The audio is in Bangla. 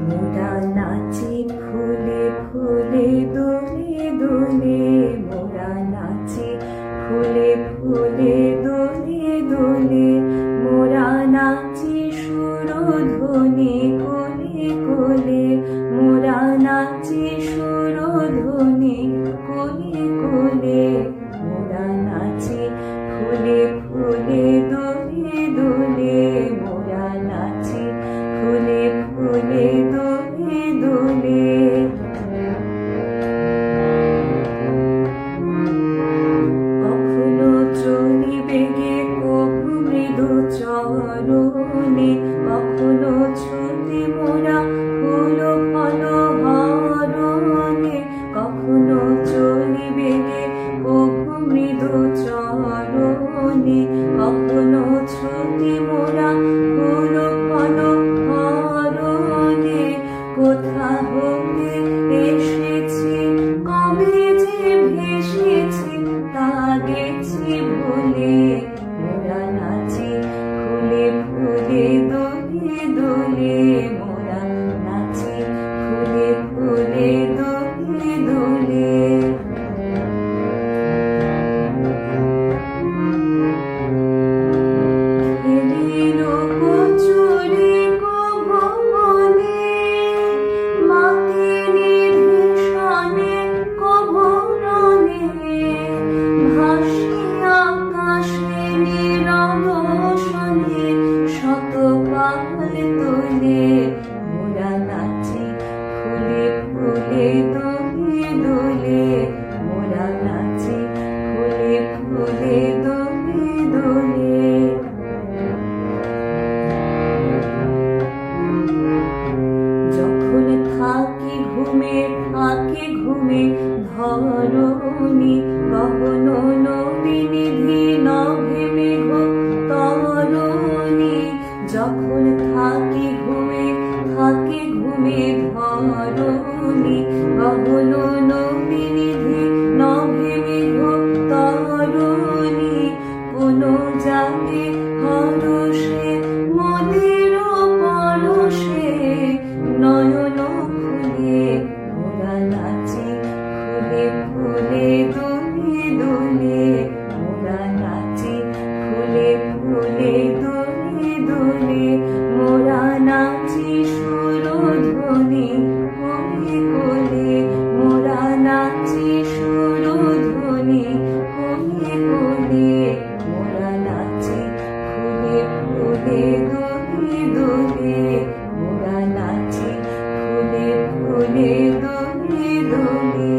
মোরা নাচি ফুলে ফুলে দোলে দোলে, মোরা নাচি ফুলে ফুলে দোলে দোলে, মোরা নাচি সুরধ্বনি কোলে কোলে, মোরা নাচি সুরধ্বনি কোলে কোলে, মোরা নাচি ফুলে ফুলে দোলে দোলে, মোরা নাচি ফুলে ফুলে দোলে দোলে। কখনো চলি বেগে কভু মৃদু চরণে, কখনো ছুটি মোরা ফুল ফল হরণে, কখনো চলি বেগে কভু মৃদু চরণে, কখনো ছুটি মোরা ফুল ফল হরণে। কোথা হতে এসেছি কবে যে ভেসেছি তা গেছি ভুলে, মোরা নাচি ফুলে ফুলে দোলে দোলে, মোরা নাচি ফুলে ফুলে দোলে দোলে। খেলিল কচুরি ভবনে, মাকে নিধিশনে কভরণে, ভাসি আকাশে নিরবসনে, শত পাল তোলে, মোরা নাচি ফুলে ফুলে দোলে দোলে, মোরা নাচি ফুলে ফুলে দোলে দোলে। যখন থাকি ঘুমে থাকি ঘুমে ধরণী, গগন নবীনিধি নভে মেঘ তরণী, যখন থাকি ঘুমে ধরণী, গগন নবীনিধি নভে মেঘ তরণী, কোন জাগে হরষে মদের পরশে নয়ন খুলে, মোরা নাচি ফুলে ফুলে দোলে দোলে, মোরা নাচি ফুলে ফুলে দোলে দোলে, মোরা নাচি সুরধ্বনি কোলে কোলে, মোরা নাচি সুরধ্বনি কোলে কোলে, মোরা নাচি ফুলে ফুলে দোলে দোলে, মোরা নাচি ফুলে ফুলে দোলে দোলে।